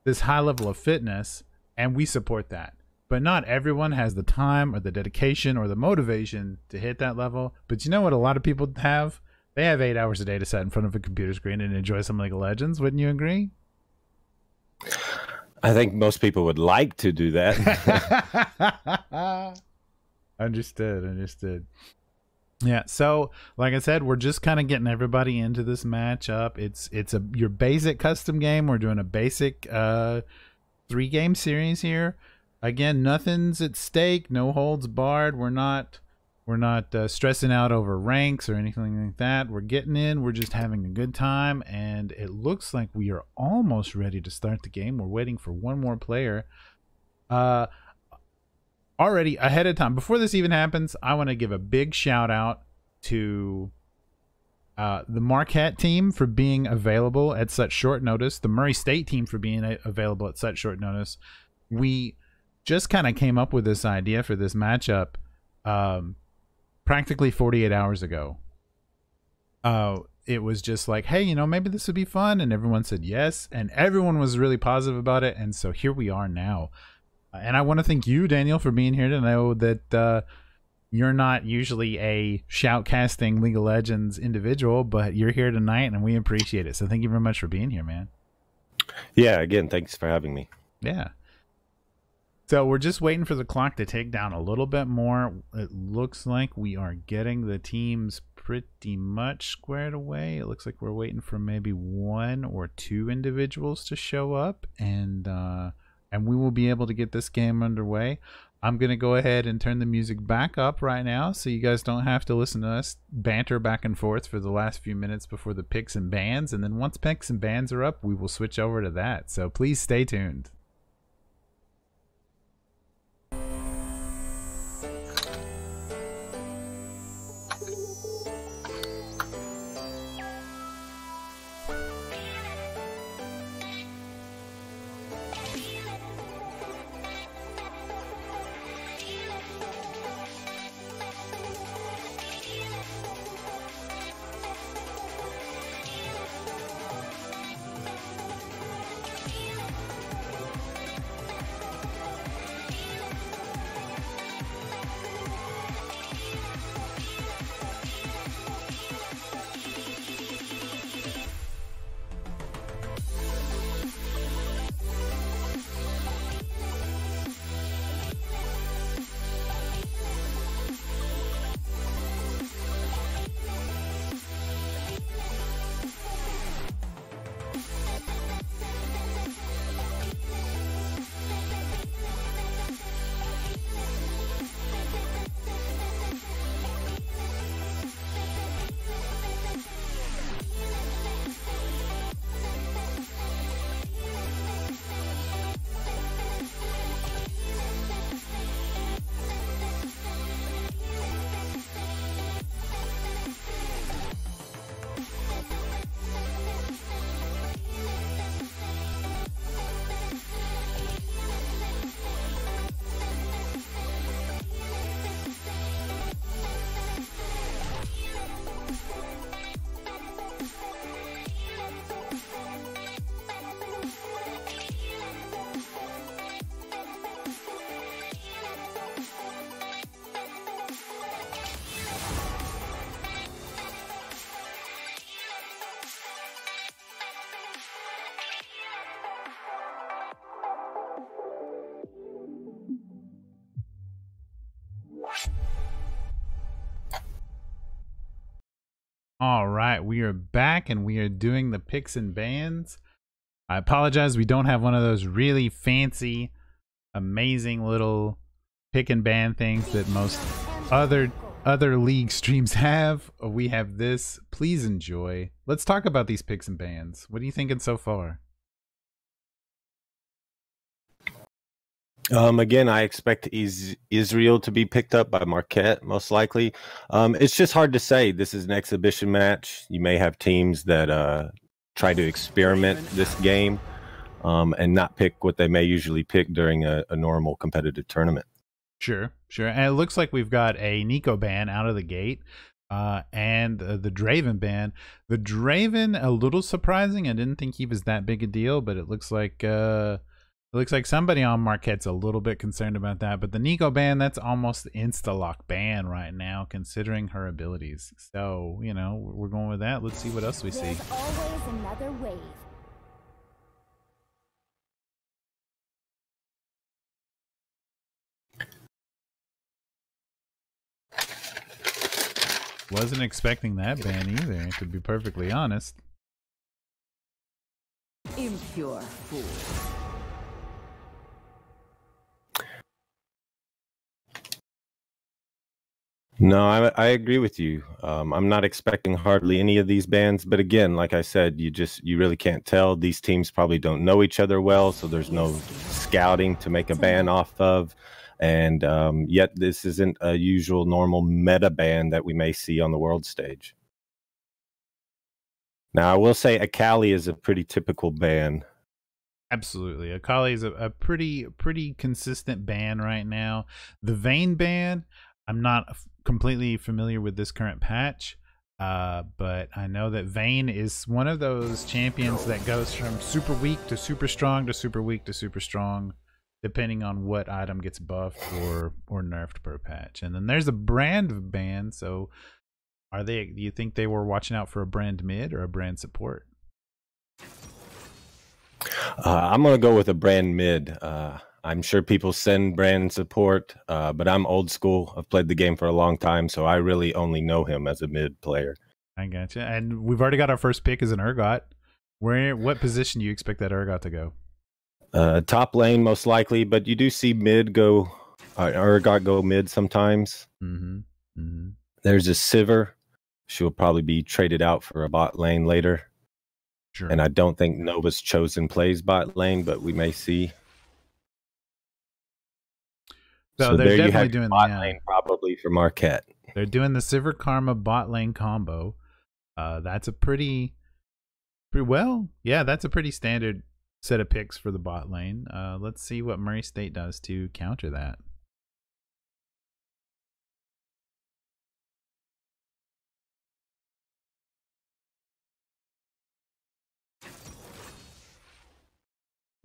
this high level of fitness, and we support that. But not everyone has the time or the dedication or the motivation to hit that level. But you know what a lot of people have? They have 8 hours a day to sit in front of a computer screen and enjoy some League of Legends. Wouldn't you agree? I think most people would like to do that. Understood. Yeah, so like I said, we're just kind of getting everybody into this matchup. It's your basic custom game. We're doing a basic 3-game series here. Again, nothing's at stake, no holds barred. We're not stressing out over ranks or anything like that. We're getting in, we're just having a good time, and it looks like we are almost ready to start the game. We're waiting for one more player. Already ahead of time, before this even happens, I want to give a big shout out to the Marquette team for being available at such short notice, the Murray State team for being available at such short notice. We just kind of came up with this idea for this matchup practically 48 hours ago. It was just like, hey, maybe this would be fun, and everyone said yes, and everyone was really positive about it, and so here we are now. And I want to thank you, Daniel, for being here to know that you're not usually a shoutcasting League of Legends individual, but you're here tonight, and we appreciate it. So thank you very much for being here, man. Yeah, again, thanks for having me. Yeah. So we're just waiting for the clock to take down a little bit more. It looks like we are getting the teams pretty much squared away. It looks like we're waiting for maybe 1 or 2 individuals to show up, and we will be able to get this game underway. I'm going to go ahead and turn the music back up right now so you guys don't have to listen to us banter back and forth for the last few minutes before the picks and bans. And then once picks and bans are up, we will switch over to that. So please stay tuned. All right, we are back and we are doing the picks and bans. I apologize, we don't have one of those really fancy, amazing little pick and ban things that most other league streams have. We have this. Please enjoy. Let's talk about these picks and bans. What are you thinking so far? Again, I expect Israel to be picked up by Marquette, most likely. It's just hard to say. This is an exhibition match. You may have teams that try to experiment this game and not pick what they may usually pick during a normal competitive tournament. Sure. And it looks like we've got a Nico ban out of the gate. And the Draven ban. The Draven, a little surprising. I didn't think he was that big a deal, but it looks like somebody on Marquette's a little bit concerned about that. But the Nico ban, that's almost insta-lock ban right now, considering her abilities. So, you know, we're going with that. Let's see what else we see. There's always another wave. Wasn't expecting that ban either, to be perfectly honest. Impure fool. No, I agree with you. I'm not expecting hardly any of these bans, but again, like I said, you really can't tell. These teams probably don't know each other well, so there's no scouting to make a ban off of. And yet this isn't a usual normal meta ban that we may see on the world stage. Now, I will say Akali is a pretty typical ban. Absolutely. Akali is a pretty consistent ban right now. The Vayne ban, I'm not completely familiar with this current patch, but I know that Vayne is one of those champions that goes from super weak to super strong to super weak to super strong, depending on what item gets buffed or nerfed per patch. And then there's a brand ban. So do you think they were watching out for a brand mid or a brand support? I'm going to go with a brand mid. I'm sure people send brand support, but I'm old school. I've played the game for a long time, so I really only know him as a mid player. I gotcha. And we've already got our first pick as an Urgot. What position do you expect that Urgot to go? Top lane, most likely, but you do see mid go, Urgot go mid sometimes. There's a Sivir. She'll probably be traded out for a bot lane later. Sure. And I don't think Nova's chosen plays bot lane, but we may see. So they're there definitely you have doing bot lane probably for Marquette. They're doing the Sivir Karma bot lane combo. That's a pretty well. Yeah, that's a pretty standard set of picks for the bot lane. Let's see what Murray State does to counter that.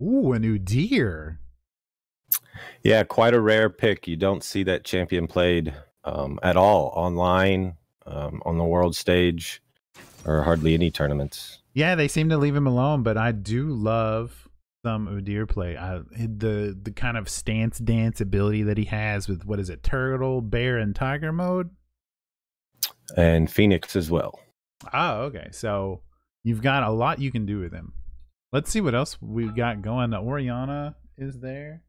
Ooh, a new deer. Yeah, quite a rare pick. You don't see that champion played at all online, on the world stage, or hardly any tournaments. Yeah, they seem to leave him alone, but I do love some Udyr play. The kind of stance dance ability that he has with, what is it, turtle, bear, and tiger mode? And Phoenix as well. Oh, okay. So you've got a lot you can do with him. Let's see what else we've got going. The Orianna is there.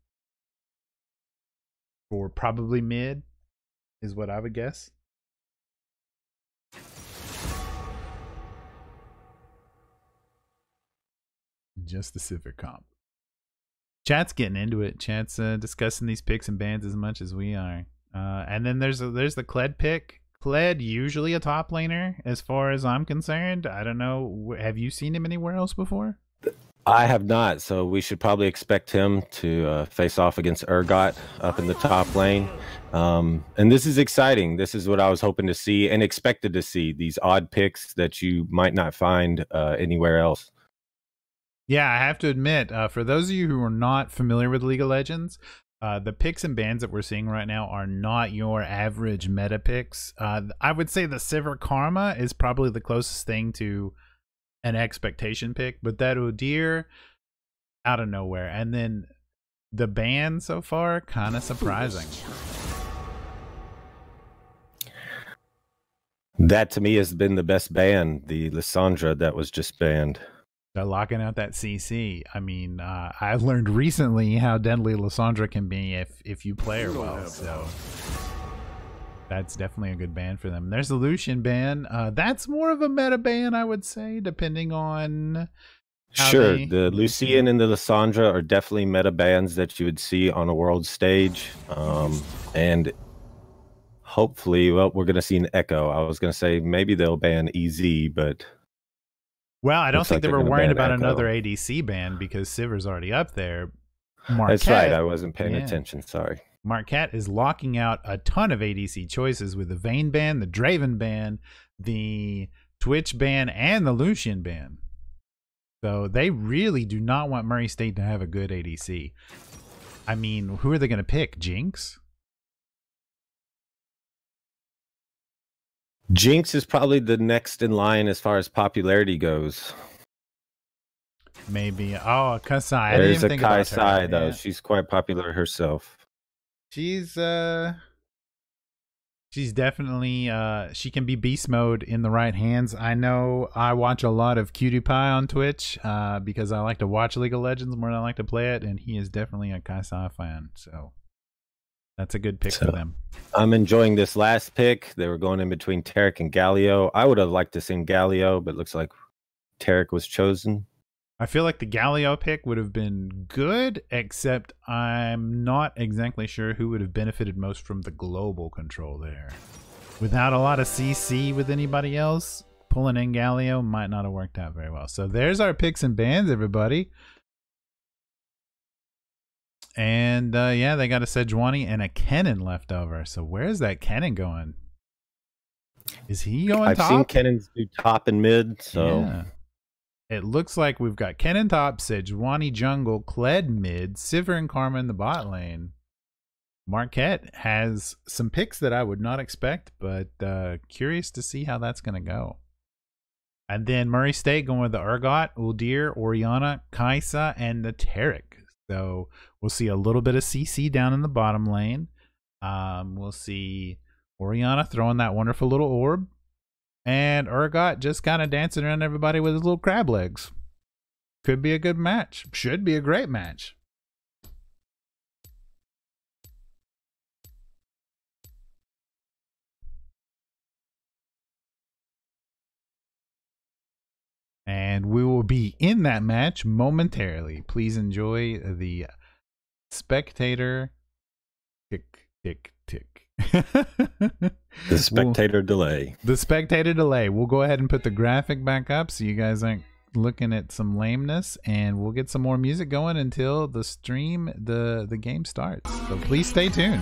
Or probably mid, is what I would guess. Just the Civic comp. Chat's getting into it. Chat's discussing these picks and bans as much as we are. And then there's the Kled pick. Kled, usually a top laner, as far as I'm concerned. I don't know. Have you seen him anywhere else before? I have not, so we should probably expect him to face off against Urgot up in the top lane. And this is exciting. This is what I was hoping to see and expected to see, these odd picks that you might not find anywhere else. Yeah, I have to admit, for those of you who are not familiar with League of Legends, the picks and bans that we're seeing right now are not your average meta picks. I would say the Sivir Karma is probably the closest thing to an expectation pick, but that Udyr, out of nowhere. And then the ban so far, kind of surprising. That to me has been the best ban, the Lissandra that was just banned. They're locking out that CC. I mean, I learned recently how deadly Lissandra can be if you play her well. So that's definitely a good ban for them. There's the Lucian ban. That's more of a meta ban, I would say, depending on how Sure, the Lucian and the Lissandra are definitely meta bans that you would see on a world stage. And hopefully, well, we're going to see an Echo. I was going to say maybe they'll ban EZ, but... Well, I don't think like they were worried about Echo. another ADC ban because Sivir's already up there. Marquette, that's right. I wasn't paying attention. Sorry. Marquette is locking out a ton of ADC choices with the Vayne ban, the Draven ban, the Twitch ban, and the Lucian ban. So they really do not want Murray State to have a good ADC. I mean, who are they going to pick? Jinx? Jinx is probably the next in line as far as popularity goes. Maybe. Oh, Kasai. There's a Kasai, though. Yeah. She's quite popular herself. She's definitely she can be beast mode in the right hands. I know I watch a lot of QTPie on Twitch because I like to watch League of Legends more than I like to play it, and he is definitely a Kasai fan. So that's a good pick for them. I'm enjoying this last pick. They were going in between Taric and Galio. I would have liked to seen Galio, but it looks like Taric was chosen. I feel like the Galio pick would have been good, except I'm not exactly sure who would have benefited most from the global control there. Without a lot of CC with anybody else, pulling in Galio might not have worked out very well. So there's our picks and bans, everybody. And yeah, they got a Sejuani and a Kennen left over. So where's that Kennen going? Is he going top? I've seen Kennen's do top and mid, so... Yeah. It looks like we've got Kennen top, Sejuani jungle, Kled mid, Sivir and Karma in the bot lane. Marquette has some picks that I would not expect, but curious to see how that's going to go. And then Murray State going with the Urgot, Uldir, Orianna, Kaisa, and the Taric. So we'll see a little bit of CC down in the bottom lane. We'll see Orianna throwing that wonderful little orb. And Urgot just kind of dancing around everybody with his little crab legs. Could be a good match. Should be a great match. And we will be in that match momentarily. Please enjoy the spectator tick, tick, tick. The spectator delay. The spectator delay. We'll go ahead and put the graphic back up so you guys aren't looking at some lameness, and we'll get some more music going until the stream, the game starts. So please stay tuned.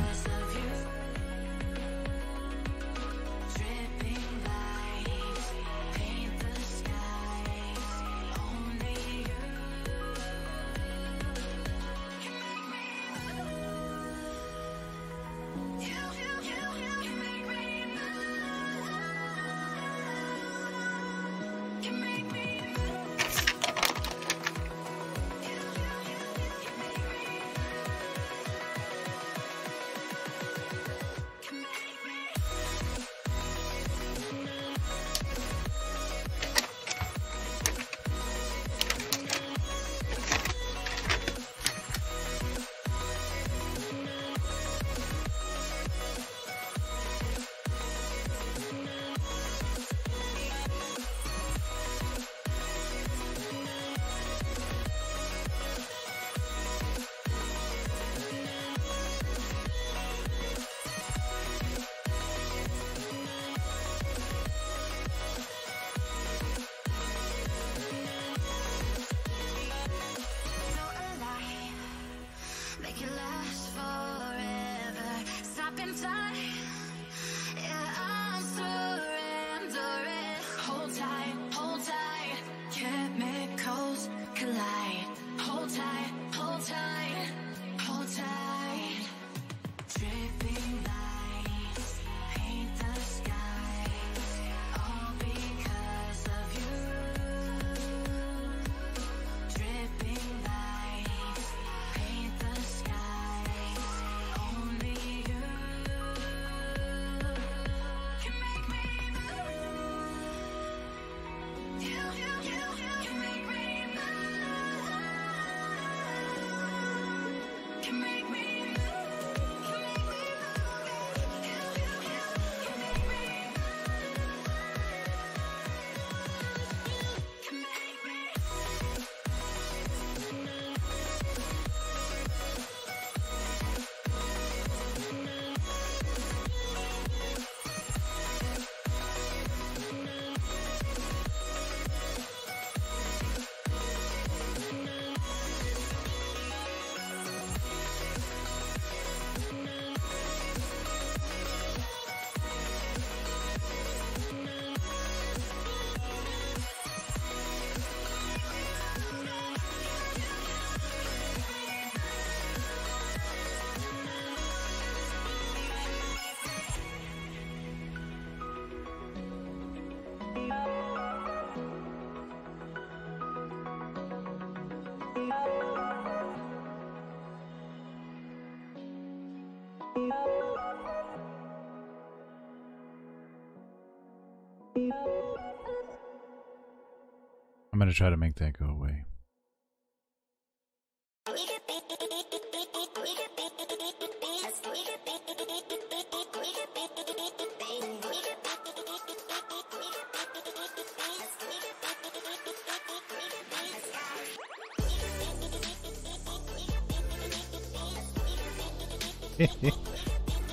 gonna try to make that go away.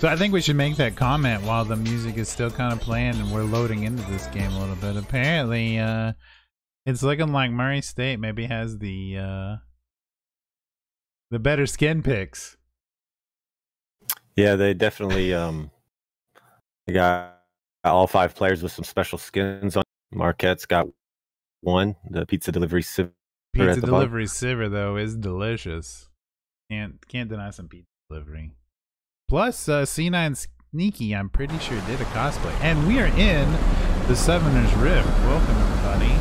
So I think we should make that comment while the music is still kind of playing and we're loading into this game a little bit. Apparently, it's looking like Murray State maybe has the better skin picks. Yeah, they definitely they got all 5 players with some special skins on. Marquette's got one, the pizza delivery Sivir. Pizza delivery Sivir though is delicious. Can't deny some pizza delivery. Plus, C9 Sneaky, I'm pretty sure, did a cosplay. And we are in the Summoner's Rift. Welcome, everybody,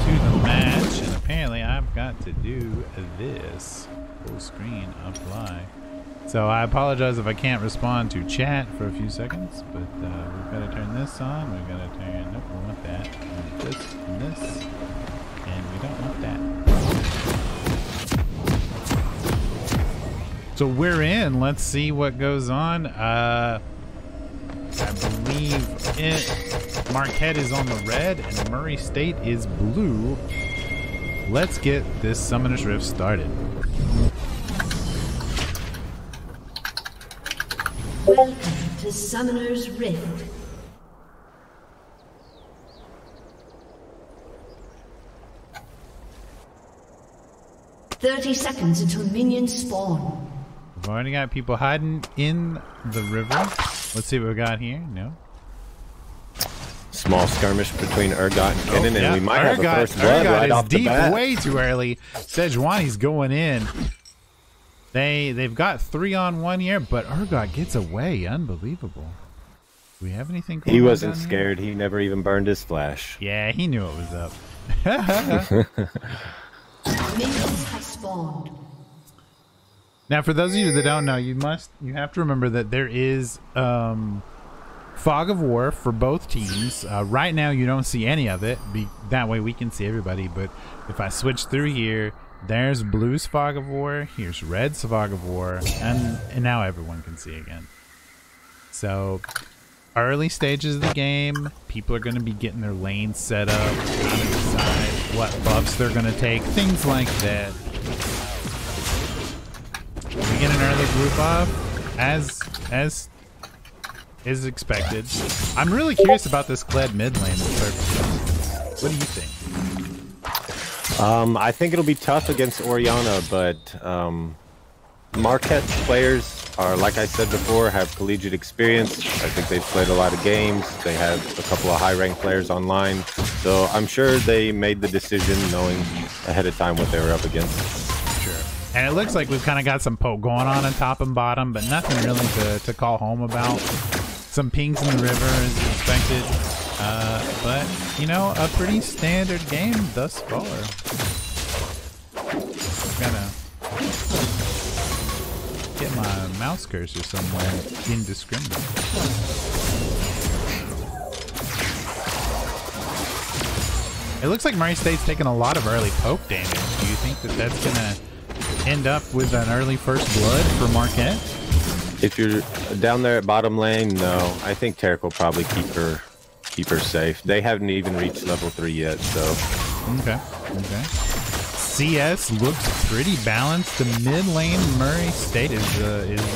to the match. And apparently, I've got to do this. Full screen, apply. So I apologize if I can't respond to chat for a few seconds, but we've got to turn this on. We've got to turn, nope, we want that. We want this and this. And we don't want that. So we're in. Let's see what goes on. I believe Marquette is on the red and Murray State is blue. Let's get this Summoner's Rift started. Welcome to Summoner's Rift. "30 seconds until minions spawn." We've already got people hiding in the river. Let's see what we got here. No. Small skirmish between Urgot and Kennen, and we might have a first blood Urgot right is off the deep bat. way too early. Sejuani's going in. They've got 3-on-1 here, but Urgot gets away. Unbelievable. Do we have anything going on? He wasn't down scared. here? He never even burned his flash. Yeah, he knew it was up. Minions have spawned. Now, for those of you that don't know, you have to remember that there is fog of war for both teams. Right now, you don't see any of it. That way, we can see everybody. But if I switch through here, there's blue's fog of war. Here's red's fog of war, and now everyone can see again. So, early stages of the game, people are going to be getting their lanes set up, trying to decide what buffs they're going to take, things like that. We get an early blue buff, as is expected. I'm really curious about this Kled mid lane. What do you think? I think it'll be tough against Orianna, but Marquette players are, like I said before, have collegiate experience. I think they've played a lot of games. They have a couple of high-ranked players online. So I'm sure they made the decision knowing ahead of time what they were up against. And it looks like we've kind of got some poke going on top and bottom, but nothing really to call home about. Some pings in the river is expected. But, you know, a pretty standard game thus far. Gotta get my mouse cursor somewhere indiscriminate. It looks like Murray State's taking a lot of early poke damage. Do you think that that's going to end up with an early first blood for Marquette? If you're down there at bottom lane, no. I think Tarek will probably keep her safe. They haven't even reached level 3 yet, so. Okay. CS looks pretty balanced. The mid lane, Murray State is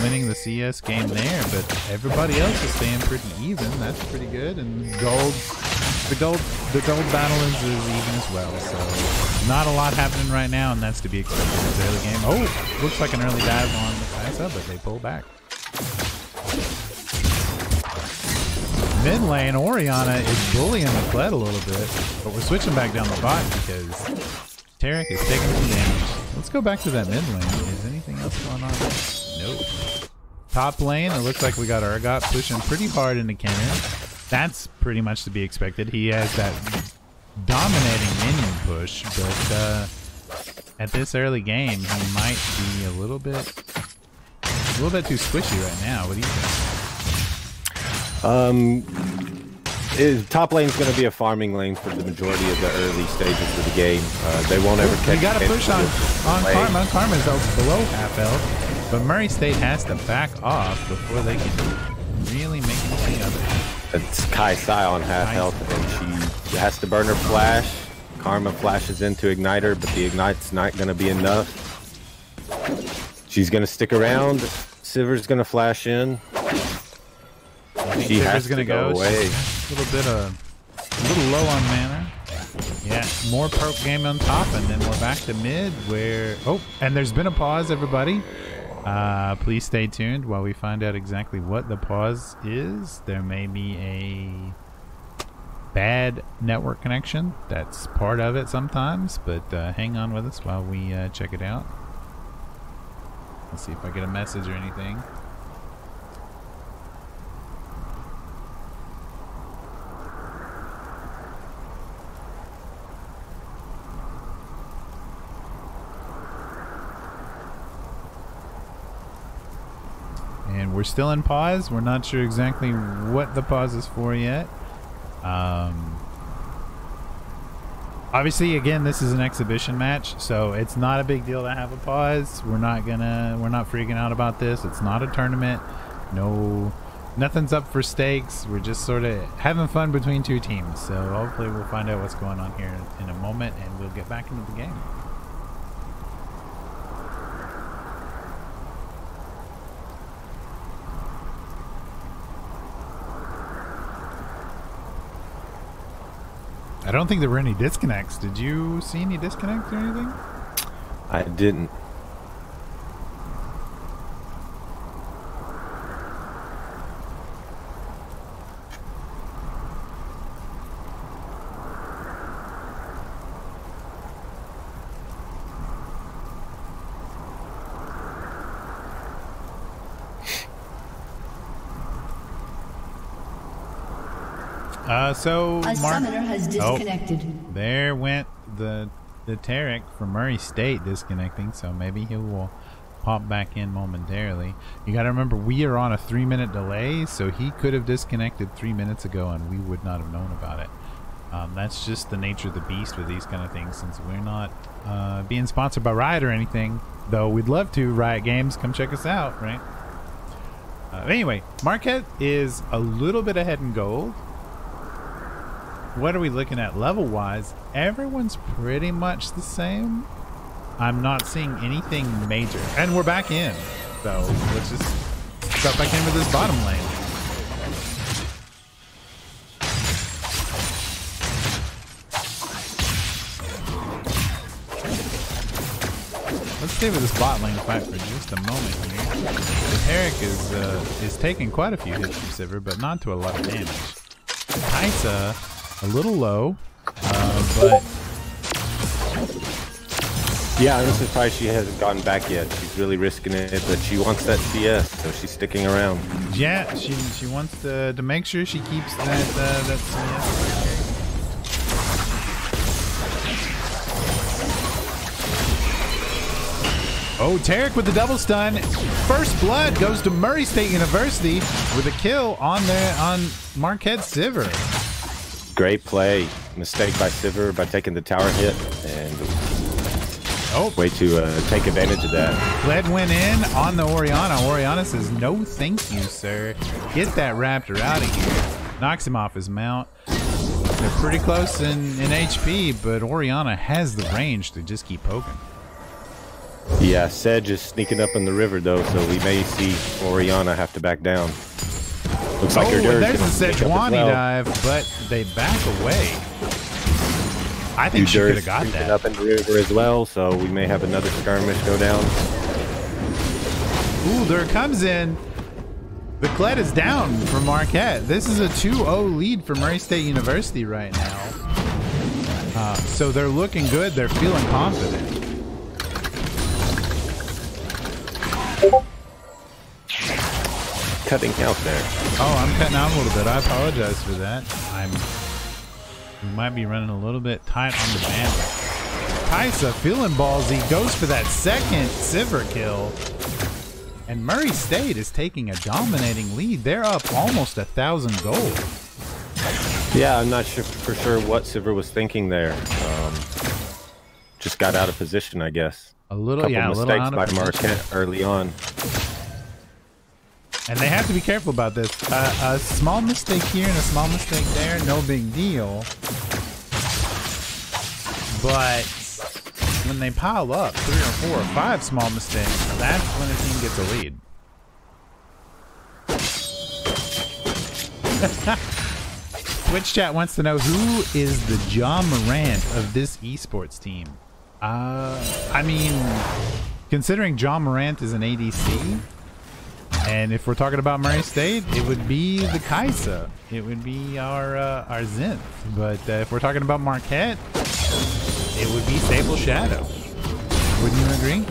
winning the CS game there, but everybody else is staying pretty even. That's pretty good. And the gold battle is even as well. So not a lot happening right now, and that's to be expected in this early game. Oh, looks like an early dive on the Kai'Sa, but they pull back. Mid lane, Orianna is bullying the Kled a little bit, but we're switching back down the bot because Tarek is taking some damage. Let's go back to that mid lane. Is anything else going on? Nope. Top lane, it looks like we got Urgot pushing pretty hard into Kennen. That's pretty much to be expected. He has that dominating minion push, but at this early game, he might be a little bit too squishy right now. What do you think? Top lane's going to be a farming lane for the majority of the early stages of the game. They won't ever catch. You got to push on lane. Karma. Karma's below half health, but Murray State has to back off before they can really make anything of it. It's Kai Sai on half health, and she has to burn her flash. Karma flashes into ignite her, but the ignite's not going to be enough. She's going to stick around. Siver's going to flash in. She has to go away. A little low on mana. Yeah, more perk game on top, and then we're back to mid where... Oh, and there's been a pause, everybody. Please stay tuned while we find out exactly what the pause is. There may be a bad network connection. That's part of it sometimes, but hang on with us while we check it out. Let's see if I get a message or anything. And we're still in pause. We're not sure exactly what the pause is for yet. Obviously, again, this is an exhibition match, so it's not a big deal to have a pause. We're not freaking out about this. It's not a tournament. Nothing's up for stakes. We're just sort of having fun between two teams. So hopefully we'll find out what's going on here in a moment, and we'll get back into the game. I don't think there were any disconnects. Did you see any disconnects or anything? I didn't. So A summoner has disconnected. Oh, there went the Tarek from Murray State disconnecting, so maybe he will pop back in momentarily. You got to remember, we are on a 3-minute delay, so he could have disconnected 3 minutes ago and we would not have known about it. That's just the nature of the beast with these kind of things, since we're not being sponsored by Riot or anything, though we'd love to. Riot Games, come check us out, right? Anyway, Marquette is a little bit ahead in gold. What are we looking at level-wise? Everyone's pretty much the same. I'm not seeing anything major. And we're back in. So let's just start back in with this bottom lane. Let's stay with this bot lane fight for just a moment here. The Tarek is taking quite a few hits from Sivir, but not to a lot of damage. Kaisa, a little low, but yeah, I'm surprised she hasn't gotten back yet. She's really risking it, but she wants that CS, so she's sticking around. Yeah, she wants to make sure she keeps that CS. Oh, Tarek with the double stun. First blood goes to Murray State University with a kill on Marquette Sivir. Great play. Mistake by Sivir by taking the tower hit, and way to take advantage of that. Bled went in on the Orianna. Orianna says, no thank you, sir. Get that Raptor out of here. Knocks him off his mount. They're pretty close in HP, but Orianna has the range to just keep poking. Yeah, Sedge is sneaking up in the river, though, so we may see Orianna have to back down. Looks like her there's a Sejuani dive, but they back away. I think she could have got that. Up in the river as well, so we may have another skirmish go down. Ooh, there comes in. The Kled is down for Marquette. This is a 2-0 lead for Murray State University right now. So they're looking good. They're feeling confident. Cutting out there. Oh, I'm cutting out a little bit. I apologize for that. We might be running a little bit tight on the bandwidth. Kaisa feeling ballsy, goes for that second Sivir kill. And Murray State is taking a dominating lead. They're up almost 1,000 gold. Yeah, I'm not sure for sure what Sivir was thinking there. Just got out of position, I guess. A little, Couple yeah, a mistakes little out of by position. Marquette early on. And they have to be careful about this. A small mistake here and a small mistake there, no big deal. But when they pile up 3 or 4 or 5 small mistakes, that's when a team gets a lead. Twitch chat wants to know who is the John Morant of this esports team. I mean, considering John Morant is an ADC, and if we're talking about Murray State, it would be the Kaisa. It would be our Zinth. But if we're talking about Marquette, it would be Sable Shadow. Wouldn't you agree?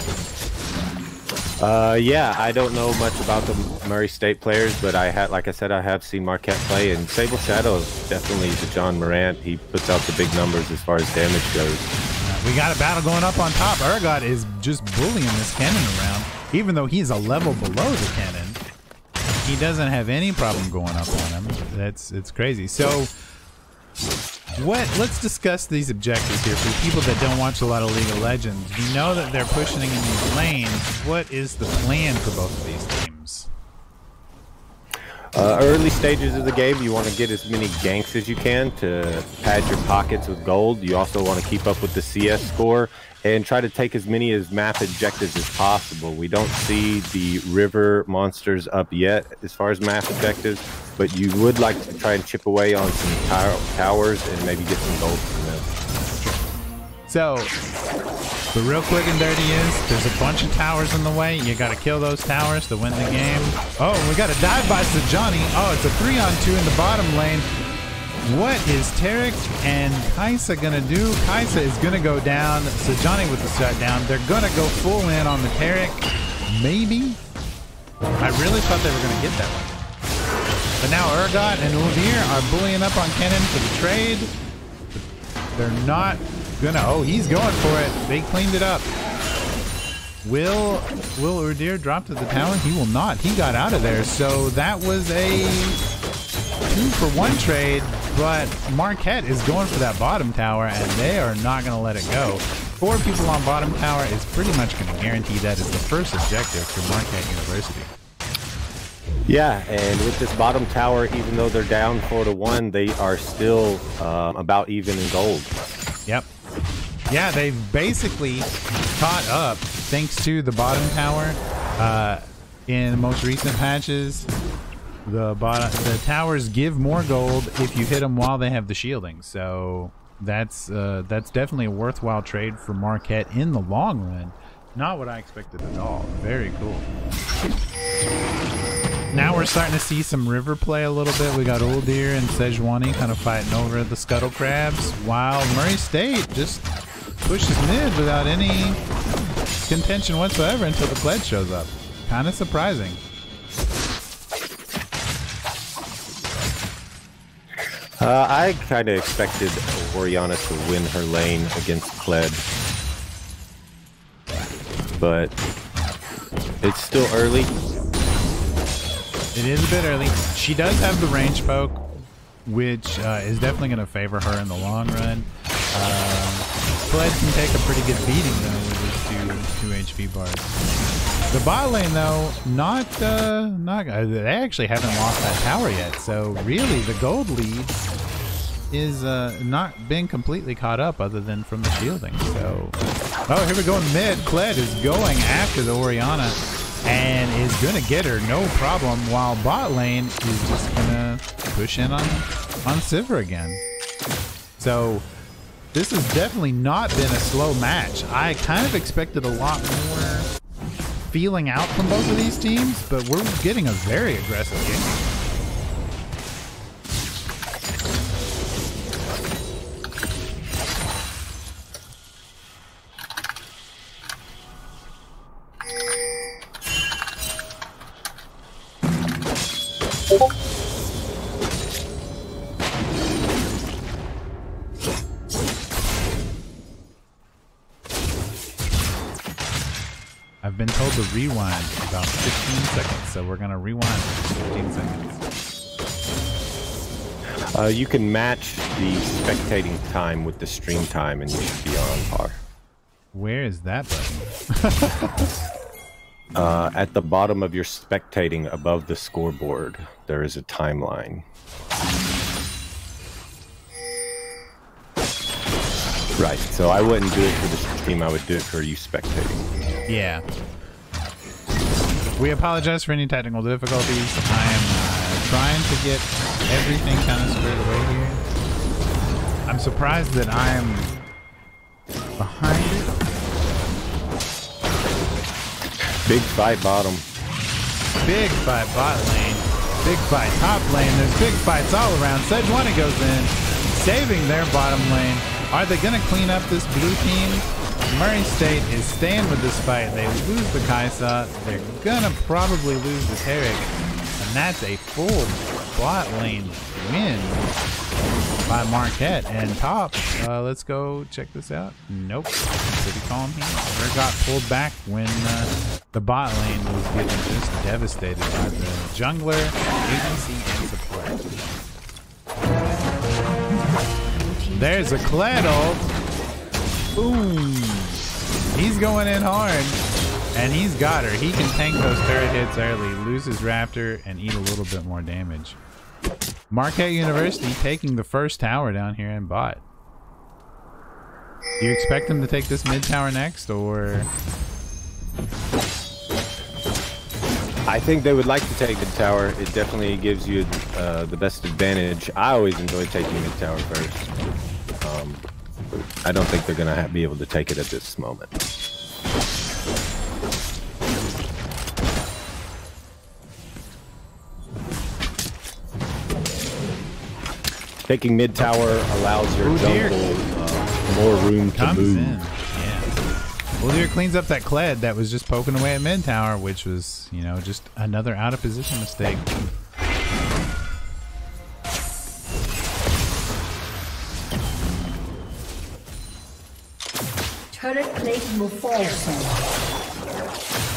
Yeah, I don't know much about the Murray State players, but like I said, I have seen Marquette play, and Sable Shadow is definitely the John Morant. He puts out the big numbers as far as damage goes. We got a battle going up on top. Urgot is just bullying this cannon around. Even though he's a level below the cannon, he doesn't have any problem going up on him. It's crazy. So let's discuss these objectives here for people that don't watch a lot of League of Legends. We know that they're pushing in these lanes. What is the plan for both of these teams? Early stages of the game, you want to get as many ganks as you can to pad your pockets with gold. You also want to keep up with the CS score and try to take as many map objectives as possible. We don't see the river monsters up yet as far as map objectives, but you would like to try and chip away on some towers and maybe get some gold from them. So, the real quick and dirty is, there's a bunch of towers in the way. You got to kill those towers to win the game. Oh, we got a dive by Sajani. Oh, it's a 3-on-2 in the bottom lane. What is Tarek and Kaisa going to do? Kaisa is going to go down. Sajani with the shutdown. They're going to go full in on the Tarek. Maybe? I really thought they were going to get that one. But now Urgot and Uldir are bullying up on Kennen for the trade. They're not gonna. Oh, he's going for it. They cleaned it up. Will Uldir drop to the tower? He will not. He got out of there. So that was a 2-for-1 trade. But Marquette is going for that bottom tower, and they are not going to let it go. 4 people on bottom tower is pretty much going to guarantee that is the first objective for Marquette University. Yeah, and with this bottom tower, even though they're down 4-1, they are still about even in gold. Yep. Yeah, they've basically caught up thanks to the bottom tower. In the most recent patches, the towers give more gold if you hit them while they have the shielding. So that's definitely a worthwhile trade for Marquette in the long run. Not what I expected at all. Very cool. Now we're starting to see some river play a little bit. We got Uldir and Sejuani kind of fighting over the Scuttle Crabs, while Murray State just pushes mid without any contention whatsoever until the pledge shows up. Kind of surprising. I kind of expected Oriana to win her lane against Kled, but it's still early. It is a bit early. She does have the range poke, which is definitely going to favor her in the long run. Kled can take a pretty good beating though with his 2 HP bars. The bot lane though, not they actually haven't lost that tower yet. So really, the gold lead is not been completely caught up, other than from the shielding. So, oh, here we go in mid. Kled is going after the Oriana and is gonna get her no problem, while bot lane is just gonna push in on Sivir again. So this has definitely not been a slow match. I kind of expected a lot more feeling out from both of these teams, but we're getting a very aggressive game. I've been told to rewind about 15 seconds, so we're gonna rewind for 15 seconds. You can match the spectating time with the stream time, and you should be on par. Where is that button? At the bottom of your spectating, above the scoreboard, there is a timeline. Right, so I wouldn't do it for the stream, I would do it for you spectating. Yeah. We apologize for any technical difficulties. I am trying to get everything kind of squared away here. I'm surprised that I'm behind it. Big fight bottom. Big fight bot lane. Big fight top lane. There's big fights all around. Sejuani goes in, saving their bottom lane. Are they going to clean up this blue team? Murray State is staying with this fight. They lose the Kaisa. They're going to probably lose the Tarek. And that's a full bot lane win by Marquette. And top, let's go check this out. Nope. City Calm here. Or got pulled back when the bot lane was getting just devastated by the jungler, agency, and support. There's a Kled ult. Boom. He's going in hard. And he's got her. He can tank those turret hits early, lose his Raptor, and eat a little bit more damage. Marquette University taking the first tower down here in bot. Do you expect them to take this mid tower next, or? I think they would like to take the tower. It definitely gives you the best advantage. I always enjoy taking the tower first. I don't think they're going to be able to take it at this moment. Taking mid tower allows your jungle more room to move. Yeah. Uldir cleans up that Kled that was just poking away at mid tower, which was, you know, just another out of position mistake. Turret plate will fall soon.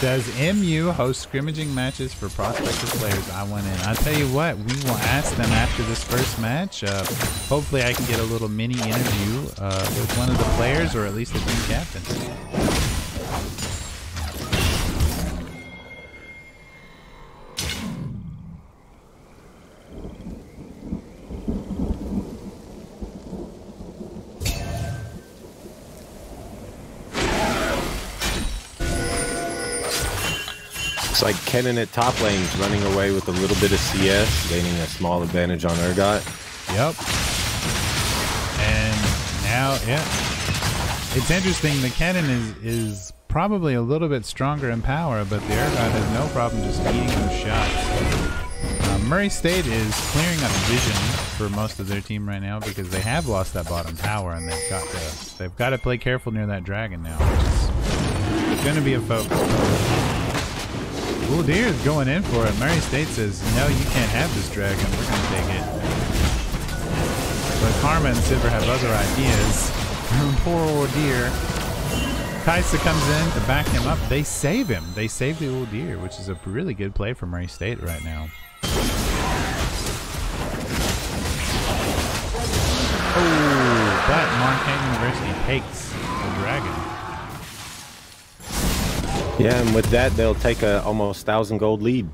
Does MU host scrimmaging matches for prospective players? I went in. I'll tell you what, we will ask them after this first match. Hopefully I can get a little mini interview with one of the players, or at least the team captain. Looks like Kennen at top lane is running away with a little bit of CS, gaining a small advantage on Urgot. Yep. And now, yeah. It's interesting, the Kennen is probably a little bit stronger in power, but the Urgot has no problem just eating those shots. Murray State is clearing up vision for most of their team right now because they have lost that bottom tower, and they've got to play careful near that dragon now, which is going to be a focus. Uldir is going in for it. Murray State says, no, you can't have this dragon. We're going to take it. But Karma and Sivir have other ideas. Poor Uldir. Kaisa comes in to back him up. They save him. They save the Uldir, which is a really good play for Murray State right now. Oh, but Marquette University takes the dragon. Yeah, and with that, they'll take a almost 1,000 gold lead.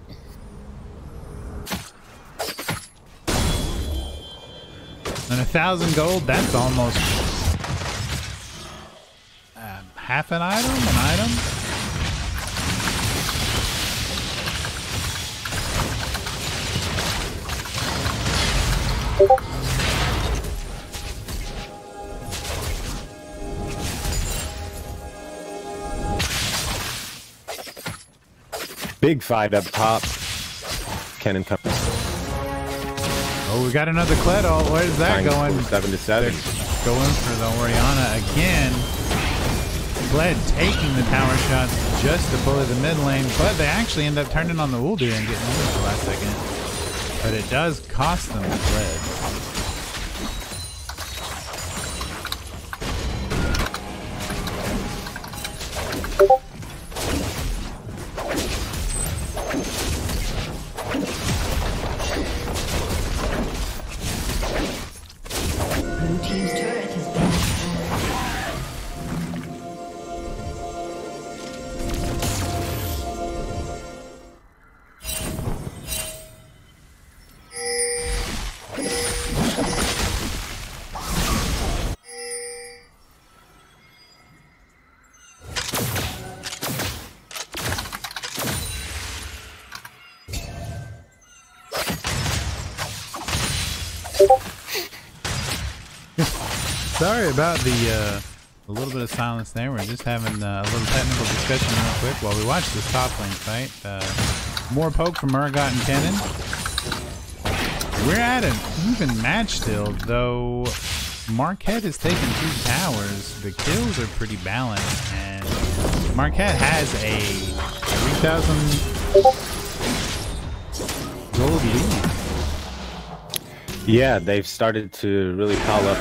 And 1,000 gold, that's almost half an item, Big fight up top. Kennen comes. Oh, we got another Kled ult. Where's that going? 7 to 7. They're going for the Orianna again. Kled taking the tower shots just to bully the mid lane, but they actually end up turning on the Uldir and getting over at the last second. But it does cost them the Kled. Sorry about the a little bit of silence there. We're just having a little technical discussion real quick while we watch this top lane fight. More poke from Urgot and Kennen. We're at an even match still, though Marquette has taken 2 towers. The kills are pretty balanced, and Marquette has a 3,000 gold lead. Yeah, they've started to really pile up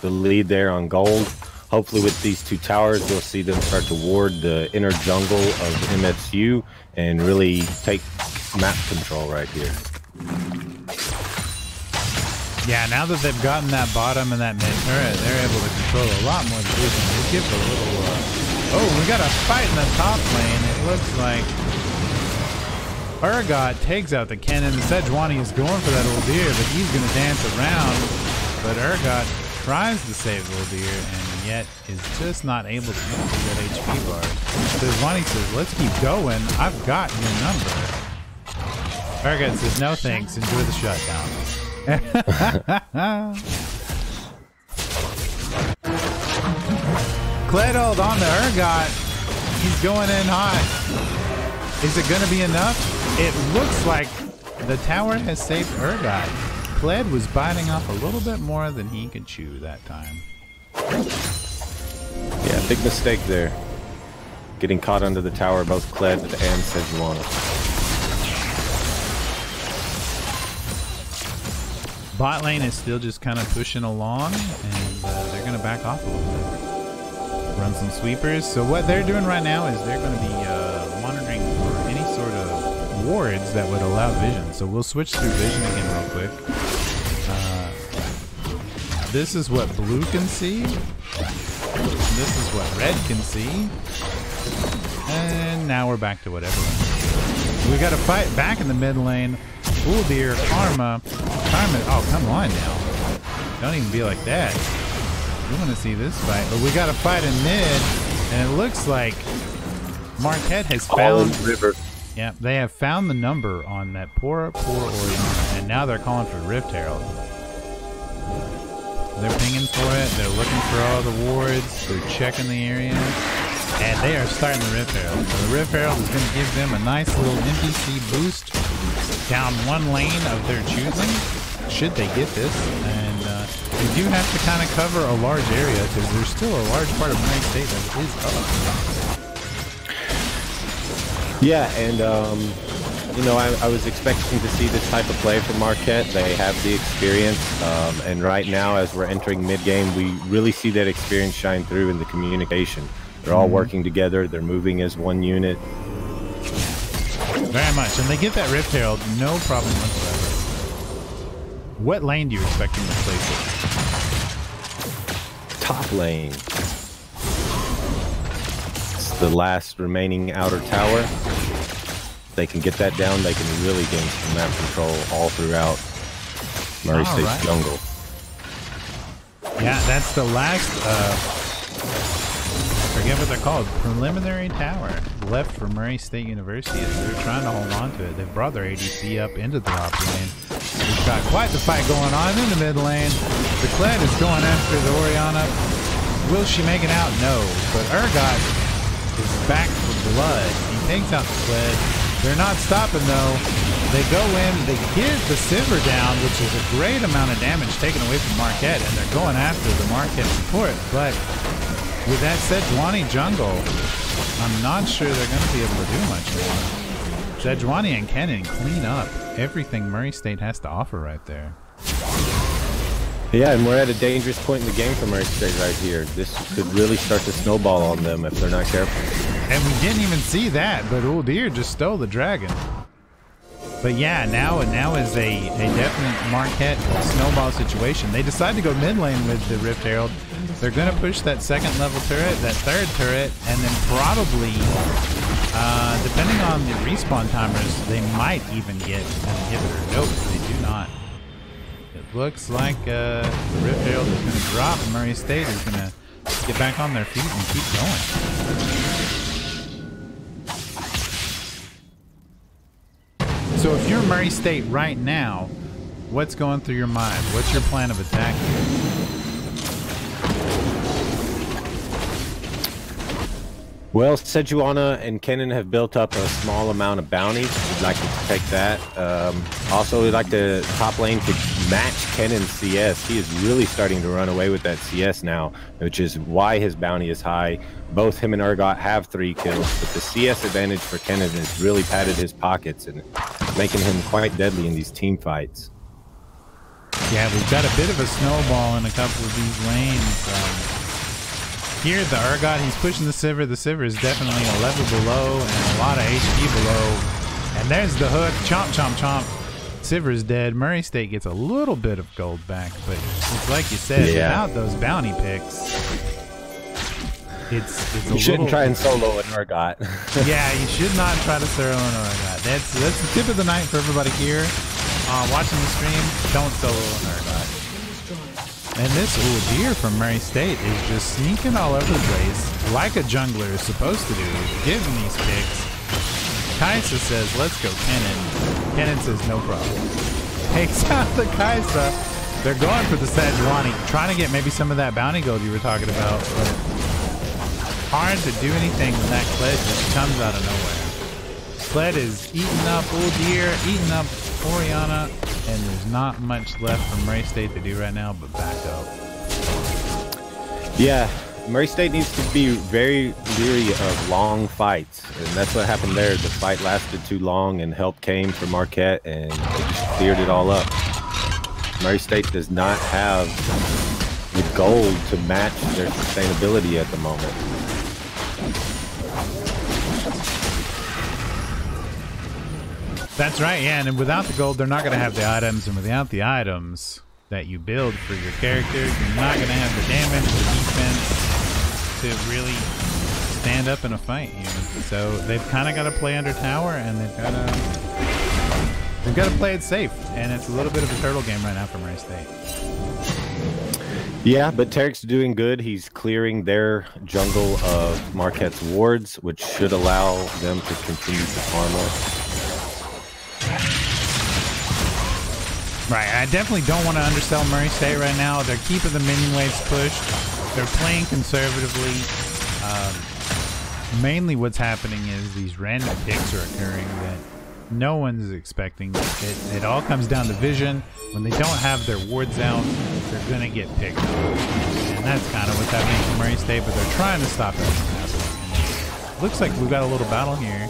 the lead there on gold. Hopefully with these 2 towers, we'll see them start to ward the inner jungle of MSU and really take map control right here. Yeah, now that they've gotten that bottom and that mid turret, they're able to control a lot more vision. We'll give a little... Oh, we got a fight in the top lane. It looks like Urgot takes out the Kennen. Sejuani is going for that Uldir, but he's going to dance around. But Urgot tries to save Uldir, and yet is just not able to use that HP bar. Sejuani says, let's keep going. I've got your number. Urgot says, no thanks. Enjoy the shutdown. Kledold on the Urgot. He's going in hot. Is it going to be enough? It looks like the tower has saved Urgot. Kled was biting off a little bit more than he could chew that time. Yeah, big mistake there. Getting caught under the tower, both Kled and Sejuani. Bot lane is still just kind of pushing along, and they're going to back off a little bit. Run some sweepers. So what they're doing right now is they're going to be monitoring for any sort of wards that would allow vision. So we'll switch through vision again real quick. This is what blue can see. This is what red can see. And now we're back to what everyone can see. We got to fight back in the mid lane. Uldir, Karma. Oh, come on now. Don't even be like that. We want to see this fight. But we got to fight in mid. And it looks like Marquette has found... River. Yeah, they have found the number on that poor Oriana. And now they're calling for Rift Herald. They're pinging for it. They're looking for all the wards. They're checking the area. And they are starting the Rift Herald. So the Rift Herald is going to give them a nice little NPC boost down one lane of their choosing, should they get this. And you do have to kind of cover a large area because there's still a large part of Murray State that is up. Yeah, and you know, I was expecting to see this type of play from Marquette. They have the experience, and right now, as we're entering mid-game, we really see that experience shine through in the communication. They're all working together. They're moving as one unit. Very much, and they get that Rift Herald, no problem whatsoever. What lane do you expect them to place it? Top lane. It's the last remaining outer tower. If they can get that down, they can really gain some map control all throughout Murray State's jungle. Yeah, that's the last, I forget what they're called, preliminary tower left for Murray State University. They're trying to hold on to it. They've brought their ADC up into the top lane. We've got quite the fight going on in the mid lane. The Kled is going after the Oriana. Will she make it out? No. But Urgot is back for blood. He takes out the Kled. They're not stopping though. They go in, they get the Sivir down, which is a great amount of damage taken away from Marquette, and they're going after the Marquette support. But with that Sejuani jungle, I'm not sure they're going to be able to do much more. Sejuani and Kennen clean up everything Murray State has to offer right there. Yeah, and we're at a dangerous point in the game for Murray State right here. This could really start to snowball on them if they're not careful. And we didn't even see that, but Uldir just stole the dragon. But yeah, now is a definite Marquette snowball situation. They decide to go mid lane with the Rift Herald. They're going to push that second level turret, that third turret, and then probably, depending on the respawn timers, they might even get an inhibitor. Nope, they do not. It looks like the Rift Herald is going to drop, and Murray State is going to get back on their feet and keep going. So if you're Murray State right now, what's going through your mind? What's your plan of attack here? Well, Sejuani and Kennen have built up a small amount of bounties. We'd like to take that. Also, we'd like the top lane to match Kennen's CS. He is really starting to run away with that CS now, which is why his bounty is high. Both him and Urgot have 3 kills, but the CS advantage for Kennen has really padded his pockets and making him quite deadly in these team fights. Yeah, we've got a bit of a snowball in a couple of these lanes. Here, the Urgot, he's pushing the Sivir. The Sivir is definitely a level below and a lot of HP below. And there's the hook. Chomp, chomp, chomp. Sivir is dead. Murray State gets a little bit of gold back, but it's like you said, without those bounty picks, it's a you shouldn't try and solo an Urgot. Yeah, you should not try to solo an Urgot. That's the tip of the night for everybody here watching the stream. Don't solo an Urgot. And this Uldir from Murray State is just sneaking all over the place like a jungler is supposed to do, giving these picks. Kaisa says, let's go Kennen. Kennen says, no problem. Takes out the Kaisa. They're going for the Sejuani, trying to get maybe some of that bounty gold you were talking about. But hard to do anything when that Kled just comes out of nowhere. Kled is eating up Uldir, eating up Orianna, and there's not much left for Murray State to do right now but back up. Yeah, Murray State needs to be very leery of long fights, and that's what happened there. The fight lasted too long and help came from Marquette and they just cleared it all up. Murray State does not have the gold to match their sustainability at the moment. That's right, yeah, and without the gold, they're not going to have the items, and without the items that you build for your characters, you're not going to have the damage, the defense to really stand up in a fight here. So they've kind of got to play under tower, and they've got to play it safe, and it's a little bit of a turtle game right now for Murray State. Yeah, but Tarek's doing good. He's clearing their jungle of Marquette's wards, which should allow them to continue to farm up. Right, I definitely don't want to undersell Murray State right now. They're keeping the minion waves pushed. They're playing conservatively. Mainly what's happening is these random picks are occurring that no one's expecting. It all comes down to vision. When they don't have their wards out, they're going to get picked up. And that's kind of what's happening for Murray State, but they're trying to stop it from happening. Looks like we've got a little battle here.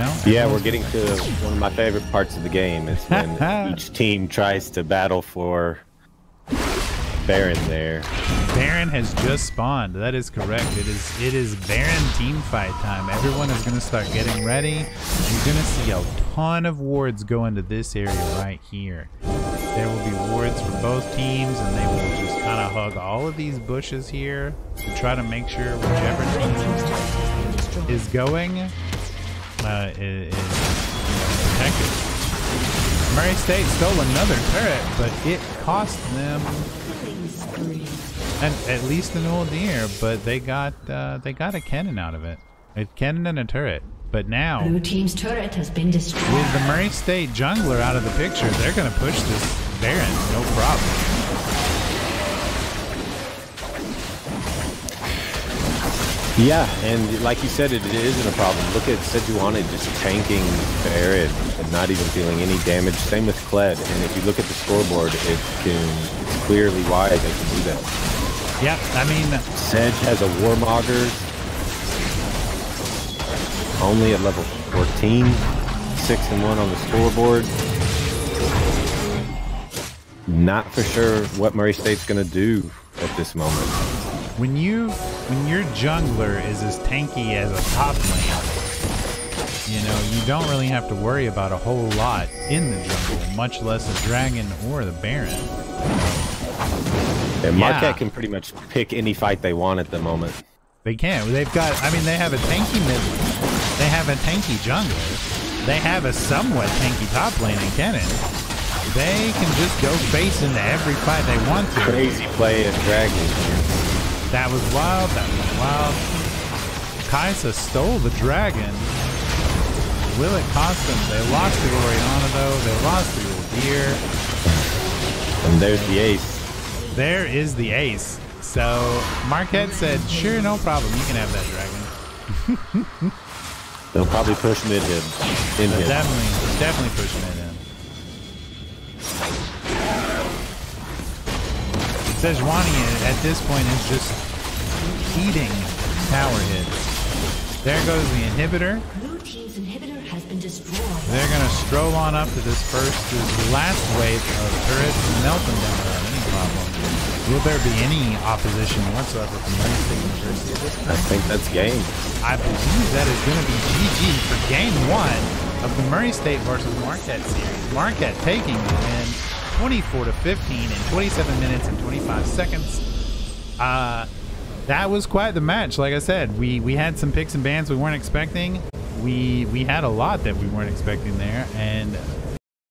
No? Yeah, we're getting to one of my favorite parts of the game. It's when each team tries to battle for Baron there. Baron has just spawned. That is correct. It is Baron team fight time. Everyone is going to start getting ready. You're going to see a ton of wards go into this area right here. There will be wards for both teams, and they will just kind of hug all of these bushes here to try to make sure whichever team is going is protected. Murray State stole another turret, but it cost them at least an Uldir, but they got a cannon out of it. A cannon and a turret. But now Blue team's turret has been destroyed. With the Murray State jungler out of the picture, they're gonna push this Baron, no problem. Yeah, and like you said, it isn't a problem. Look at Sejuani just tanking Baron and not even feeling any damage. Same with Kled. And if you look at the scoreboard, it's clearly why they can do that. Yeah, I mean, Sedge has a Warmonger, only at level 14, 6-1 on the scoreboard. Not for sure what Murray State's going to do at this moment. When your jungler is as tanky as a top lane, you know, you don't really have to worry about a whole lot in the jungle, much less a dragon or the Baron. And Marquette can pretty much pick any fight they want at the moment. They can. They've got, I mean, they have a tanky mid lane. They have a tanky jungler. They have a somewhat tanky top lane in Kennen. They can just go face into every fight they want to. Crazy play at dragon. That was wild. That was wild. Kaisa stole the dragon. Will it cost them? They lost the Orianna though. They lost the Uldir. And there's the ace. There is the ace. So Marquette said, sure, no problem. You can have that dragon. They'll probably push mid him. Definitely push mid in. Sejuani at this point is just eating tower hits. There goes the inhibitor. Blue team's inhibitor has been destroyed. They're gonna stroll on up to this last wave of turrets and melt them down without any problem. Will there be any opposition whatsoever from Murray State University at this point? I think that's game. I believe that is going to be GG for game 1 of the Murray State versus Marquette series. Marquette taking the win 24-15 in 27 minutes and 25 seconds. That was quite the match. Like I said, we had some picks and bans we weren't expecting. We had a lot that we weren't expecting there, and